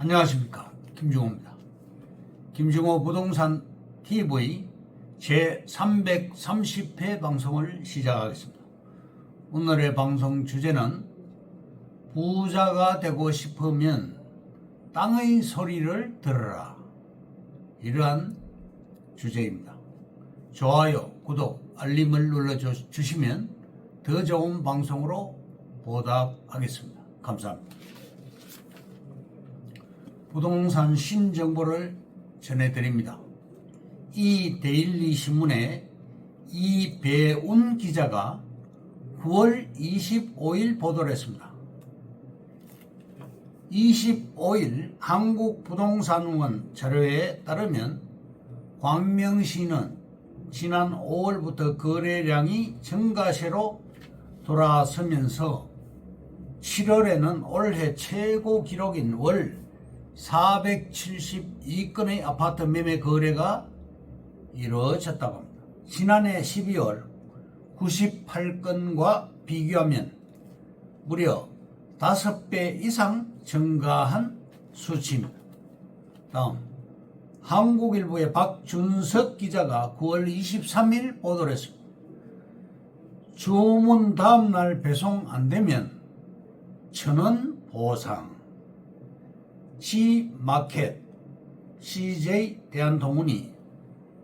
안녕하십니까, 김중호입니다. 김중호 부동산 TV 제330회 방송을 시작하겠습니다. 오늘의 방송 주제는 부자가 되고 싶으면 땅의 소리를 들으라, 이러한 주제입니다. 좋아요, 구독, 알림을 눌러주시면 더 좋은 방송으로 보답하겠습니다. 감사합니다. 부동산 신정보를 전해드립니다. 이 데일리 신문에 이배운 기자가 9월 25일 보도를 했습니다. 25일 한국부동산원 자료에 따르면 광명시는 지난 5월부터 거래량이 증가세로 돌아서면서 7월에는 올해 최고 기록인 월 472건의 아파트 매매 거래가 이루어졌다고 합니다. 지난해 12월 98건과 비교하면 무려 5배 이상 증가한 수치입니다. 다음, 한국일보의 박준석 기자가 9월 23일 보도를 했습니다. 주문 다음날 배송 안되면 1,000원 보상. G마켓, CJ 대한통운이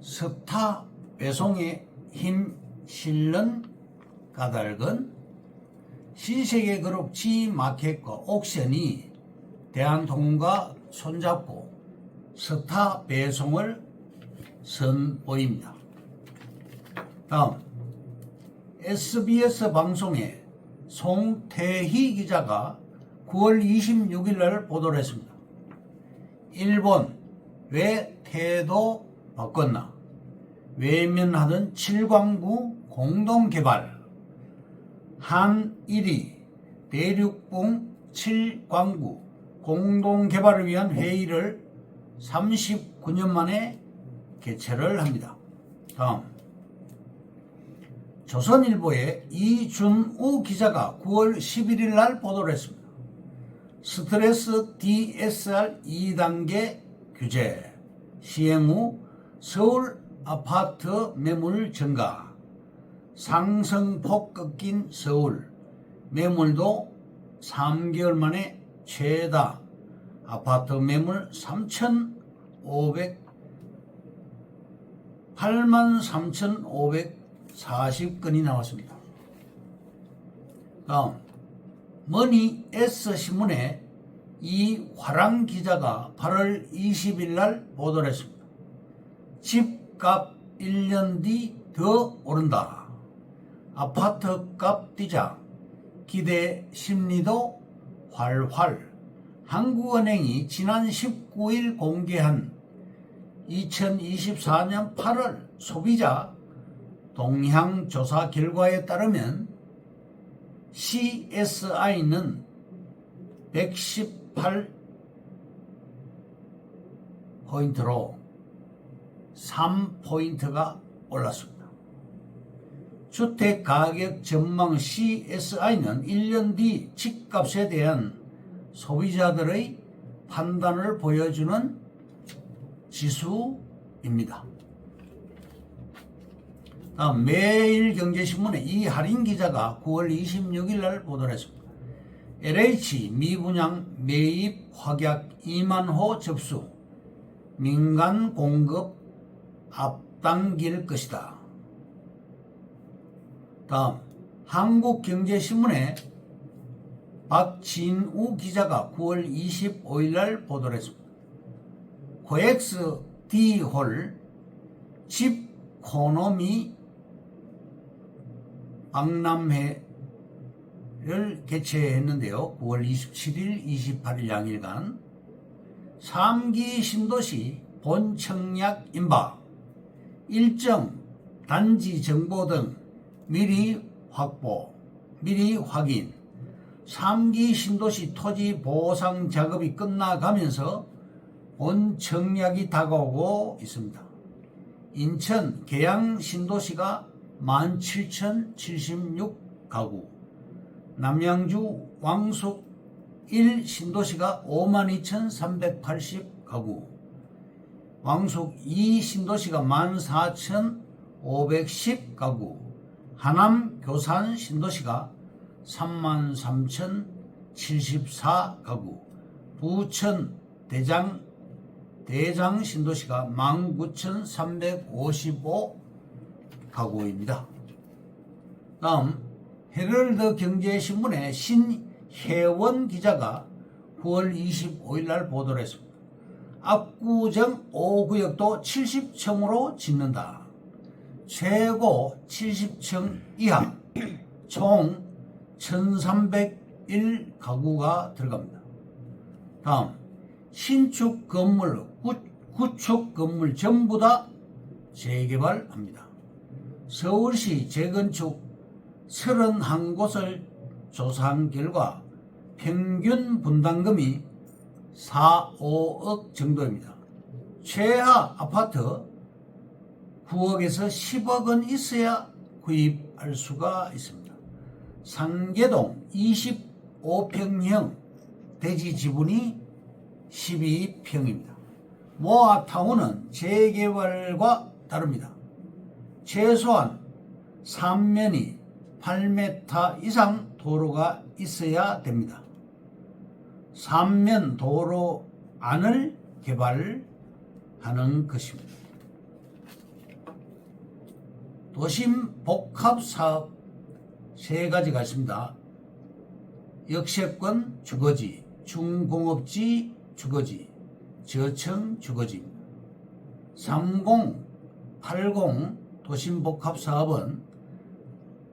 스타 배송에 힘 실는 까닭은 신세계그룹 G마켓과 옥션이 대한통운과 손잡고 스타 배송을 선보입니다. 다음, SBS 방송의 송태희 기자가 9월 26일 날 보도를 했습니다. 일본 왜 태도 바꿨나? 외면하던 7광구 공동개발. 한일이 대륙봉 7광구 공동개발을 위한 회의를 39년 만에 개최를 합니다. 다음, 조선일보의 이준우 기자가 9월 11일 날 보도를 했습니다. 스트레스 DSR 2단계 규제 시행 후 서울 아파트 매물 증가, 상승폭 꺾인 서울, 매물도 3개월 만에 최다, 아파트 매물 83,540건이 나왔습니다. 다음, 머니 S신문에 이화랑 기자가 8월 20일 날 보도를 했습니다. 집값 1년 뒤 더 오른다. 아파트값 뛰자. 기대 심리도 활활. 한국은행이 지난 19일 공개한 2024년 8월 소비자 동향 조사 결과에 따르면 CSI는 118포인트로 3포인트가 올랐습니다. 주택가격 전망 CSI는 1년 뒤 집값에 대한 소비자들의 판단을 보여주는 지수입니다. 다음, 매일경제신문의 이하린 기자가 9월 26일 날 보도를 했습니다. LH 미분양 매입 확약 2만 호 접수, 민간 공급 앞당길 것이다. 다음, 한국경제신문의 박진우 기자가 9월 25일 날 보도를 했습니다. 코엑스 D홀 집코노미 박람회를 개최했는데요. 9월 27일, 28일 양일간 3기 신도시 본청약 인바, 일정 단지 정보 등 미리 확인, 3기 신도시 토지 보상 작업이 끝나가면서 본청약이 다가오고 있습니다. 인천 계양 신도시가 17,076가구, 남양주 왕숙 1 신도시가 52,380가구, 왕숙 2 신도시가 14,510가구, 하남 교산 신도시가 33,074가구, 부천 대장 신도시가 19,355가구입니다. 다음 헤럴드 경제신문의 신혜원 기자가 9월 25일 날 보도를 했습니다. 압구정 5구역도 70층으로 짓는다. 최고 70층 이하 총 1301가구가 들어갑니다. 다음 신축 건물, 구축 건물 전부 다 재개발합니다. 서울시 재건축 31곳을 조사한 결과 평균 분담금이 4, 5억 정도입니다. 최하 아파트 9억에서 10억은 있어야 구입할 수가 있습니다. 상계동 25평형 대지 지분이 12평입니다. 모아타운은 재개발과 다릅니다. 최소한 3면이 8m 이상 도로가 있어야 됩니다. 3면 도로 안을 개발하는 것입니다. 도심 복합사업 3가지가 있습니다. 역세권 주거지, 중공업지 주거지, 저층 주거지입니다. 3080 도심복합사업은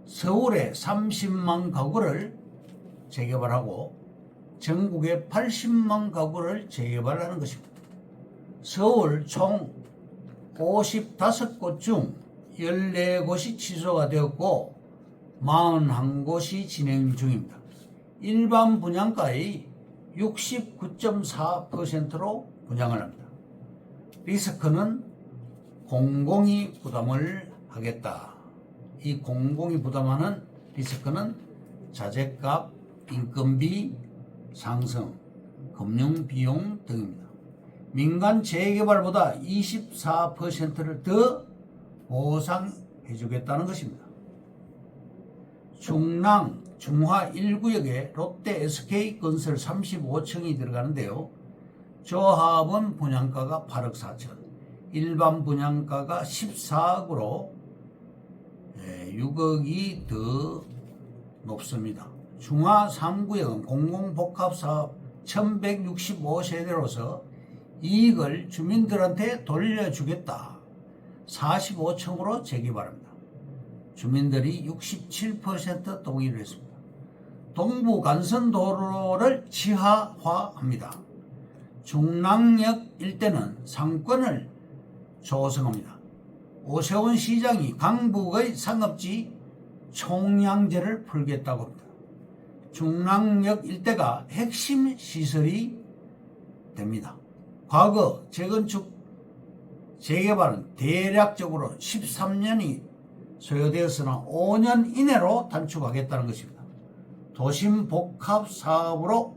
서울에 30만 가구를 재개발하고 전국에 80만 가구를 재개발하는 것입니다. 서울 총 55곳 중 14곳이 취소가 되었고 41곳이 진행 중입니다. 일반 분양가의 69.4%로 분양을 합니다. 리스크는 공공이 부담을 하겠다. 이 공공이 부담하는 리스크는 자재값, 인건비 상승, 금융비용 등입니다. 민간 재개발보다 24%를 더 보상해 주겠다는 것입니다. 중랑, 중화 1구역에 롯데 SK건설 35층이 들어가는데요. 조합원 분양가가 8억 4천, 일반 분양가가 14억으로 6억이 더 높습니다. 중화 3구역은 공공복합사업 1165세대로서 이익을 주민들한테 돌려주겠다. 45층으로 재개발합니다. 주민들이 67% 동의를 했습니다. 동부 간선도로를 지하화합니다. 중랑역 일대는 상권을 조성합니다. 오세훈 시장이 강북의 상업지 총량제를 풀겠다고 합니다. 중랑역 일대가 핵심 시설이 됩니다. 과거 재건축 재개발은 대략적으로 13년이 소요되었으나 5년 이내로 단축하겠다는 것입니다. 도심 복합 사업으로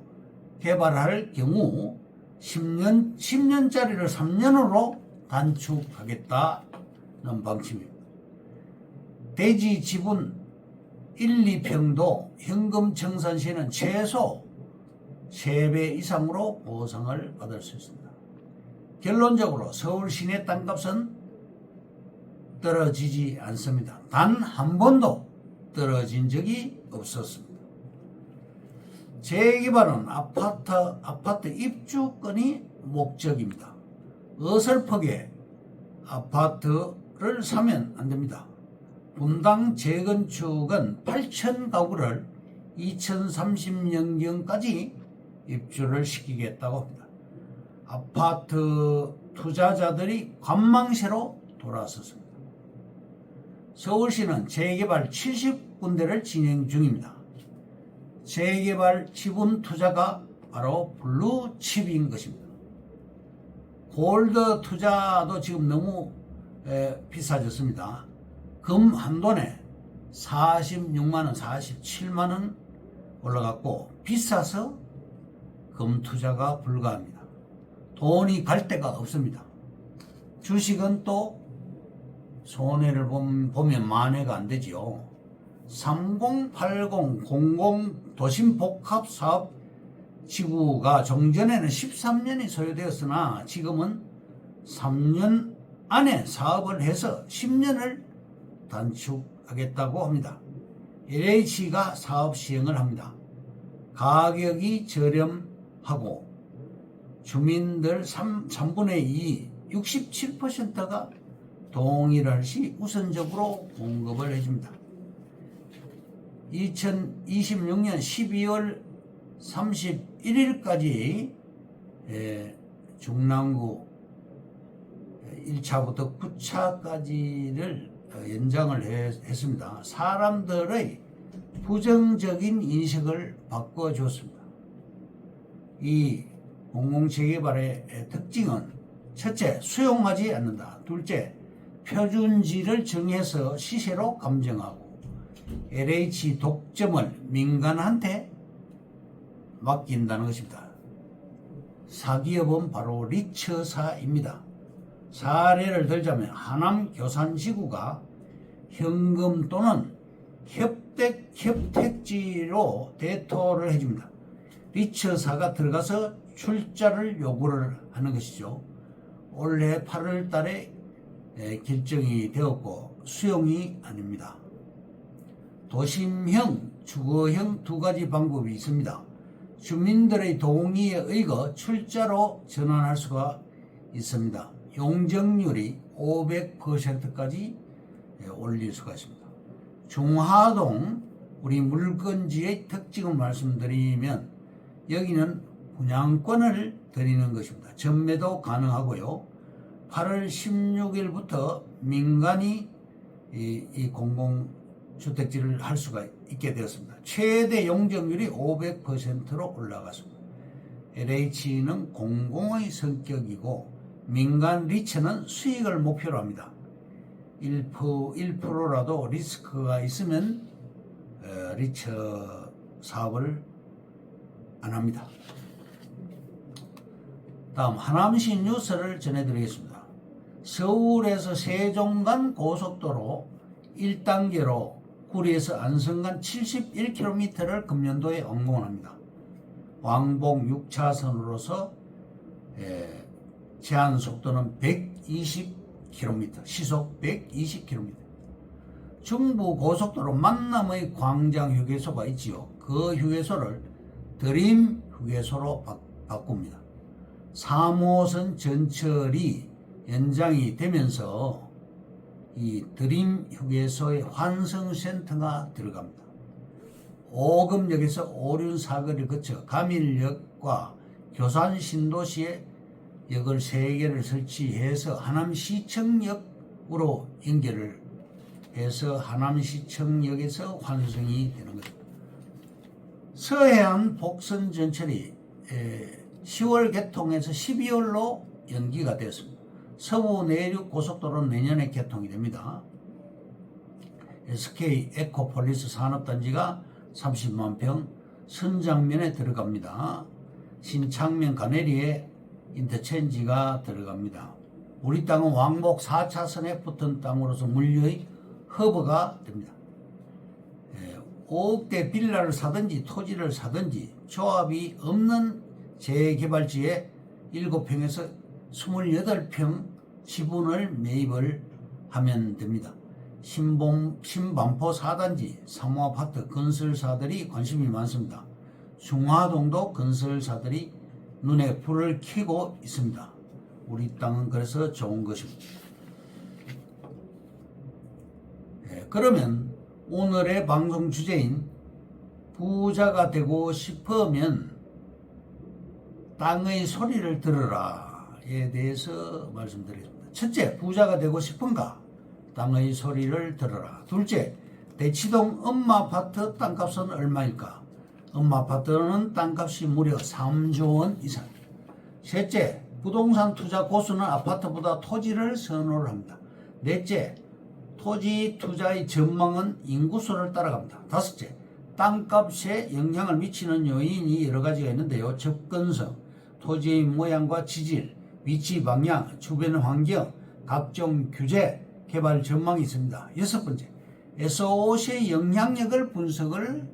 개발할 경우 10년짜리를 3년으로 단축하겠다는 방침입니다. 대지 지분 1, 2평도 현금 청산 시에는 최소 3배 이상으로 보상을 받을 수 있습니다. 결론적으로 서울 시내 땅값은 떨어지지 않습니다. 단 한 번도 떨어진 적이 없었습니다. 재개발은 아파트 입주권이 목적입니다. 어설프게 아파트를 사면 안 됩니다. 분당 재건축은 8천 가구를 2030년경까지 입주를 시키겠다고 합니다. 아파트 투자자들이 관망세로 돌아섰습니다. 서울시는 재개발 70군데를 진행 중입니다. 재개발 지분 투자가 바로 블루칩인 것입니다. 골드 투자도 지금 너무 비싸졌습니다. 금 한 돈에 46만원, 47만원 올라갔고 비싸서 금 투자가 불가합니다. 돈이 갈 데가 없습니다. 주식은 또 손해를 보면 만회가 안 되지요. 308000 도심복합사업지구가 종전에는 13년이 소요되었으나 지금은 3년 안에 사업을 해서 10년을 단축하겠다고 합니다. LH가 사업 시행을 합니다. 가격이 저렴하고 주민들 3분의 2, 67%가 동일할 시 우선적으로 공급을 해줍니다. 2026년 12월 31일까지 중랑구 1차부터 9차까지를 연장을 했습니다. 사람들의 부정적인 인식을 바꿔줬습니다. 이 공공재개발의 특징은 첫째, 수용하지 않는다. 둘째, 표준지를 정해서 시세로 감정하고 LH 독점을 민간한테 맡긴다는 것입니다. 사기업은 바로 리처사입니다. 사례를 들자면 하남 교산지구가 현금 또는 협택지로 대토를 해줍니다. 리처사가 들어가서 출자를 요구를 하는 것이죠. 올해 8월 달에 결정이 되었고 수용이 아닙니다. 도심형, 주거형 두 가지 방법이 있습니다. 주민들의 동의에 의거 출자로 전환할 수가 있습니다. 용적률이 500%까지 올릴 수가 있습니다. 중하동 우리 물건지의 특징을 말씀드리면 여기는 분양권을 드리는 것입니다. 전매도 가능하고요. 8월 16일부터 민간이 이 공공주택지를 할 수가 있게 되었습니다. 최대 용적률이 500%로 올라갔습니다. LH는 공공의 성격이고 민간 리처는 수익을 목표로 합니다. 1%라도 리스크가 있으면 리처 사업을 안 합니다. 다음 하남시 뉴스를 전해드리겠습니다. 서울에서 세종 간 고속도로 1단계로 구리에서 안성 간 71km를 금년도에 완공합니다. 왕복 6차선으로서 제한 속도는 120km, 시속 120km. 중부 고속도로 만남의 광장 휴게소가 있지요. 그 휴게소를 드림 휴게소로 바꿉니다. 3호선 전철이 연장이 되면서 이 드림 휴게소의 환승센터가 들어갑니다. 오금역에서 오륜사거리를 거쳐 가밀역과 교산신도시에 역을 3개를 설치해서 하남시청역으로 연결을 해서 하남시청역에서 환승이 되는 것입니다. 서해안 복선 전철이 10월 개통해서 12월로 연기가 되었습니다. 서부 내륙 고속도로는 내년에 개통이 됩니다. SK 에코폴리스 산업단지가 30만 평 선장면에 들어갑니다. 신창면 가내리에 인터체인지가 들어갑니다. 우리 땅은 왕복 4차선에 붙은 땅으로서 물류의 허브가 됩니다. 5억대 빌라를 사든지 토지를 사든지 조합이 없는 재개발지에 7평에서 28평 지분을 매입을 하면 됩니다. 신반포 4단지 사무아파트 건설사들이 관심이 많습니다. 중화동도 건설사들이 눈에 불을 켜고 있습니다. 우리 땅은 그래서 좋은 것입니다. 그러면 오늘의 방송 주제인 부자가 되고 싶으면 땅의 소리를 들으라에 대해서 말씀드리겠습니다. 첫째, 부자가 되고 싶은가? 땅의 소리를 들어라. 둘째, 대치동 엄마아파트 땅값은 얼마일까? 엄마아파트는 땅값이 무려 3조 원 이상. 셋째, 부동산 투자 고수는 아파트보다 토지를 선호를 합니다. 넷째, 토지 투자의 전망은 인구수를 따라갑니다. 다섯째, 땅값에 영향을 미치는 요인이 여러 가지가 있는데요. 접근성, 토지의 모양과 지질, 위치 방향, 주변 환경, 각종 규제, 개발 전망이 있습니다. 6번째, SOC의 영향력을 분석을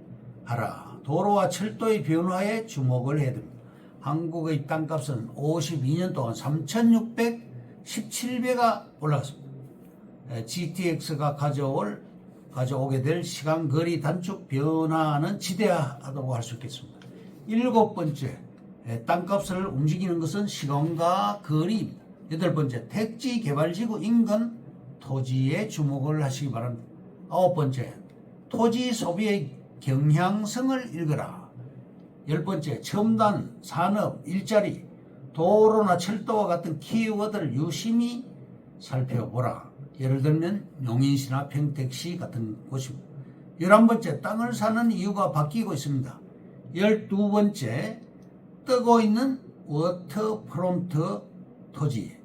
하라. 도로와 철도의 변화에 주목을 해야 됩니다. 한국의 땅값은 52년 동안 3,617배가 올라갔습니다. GTX가 가져오게 될 시간 거리 단축 변화는 지대하다고 할 수 있겠습니다. 7번째, 땅값을 움직이는 것은 시간과 거리입니다. 8번째, 택지 개발지구 인근 토지에 주목을 하시기 바랍니다. 9번째, 토지 소비의 경향성을 읽어라. 10번째, 첨단, 산업, 일자리, 도로나 철도와 같은 키워드를 유심히 살펴보라. 예를 들면 용인시나 평택시 같은 곳입니다. 11번째, 땅을 사는 이유가 바뀌고 있습니다. 12번째, 뜨고 있는 워터프론트 토지,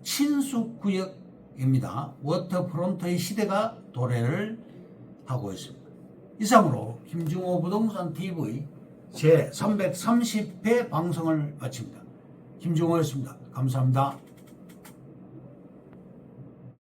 친수구역입니다. 워터프론트의 시대가 도래를 하고 있습니다. 이상으로 김중호 부동산 TV 제 330회 방송을 마칩니다. 김중호였습니다. 감사합니다.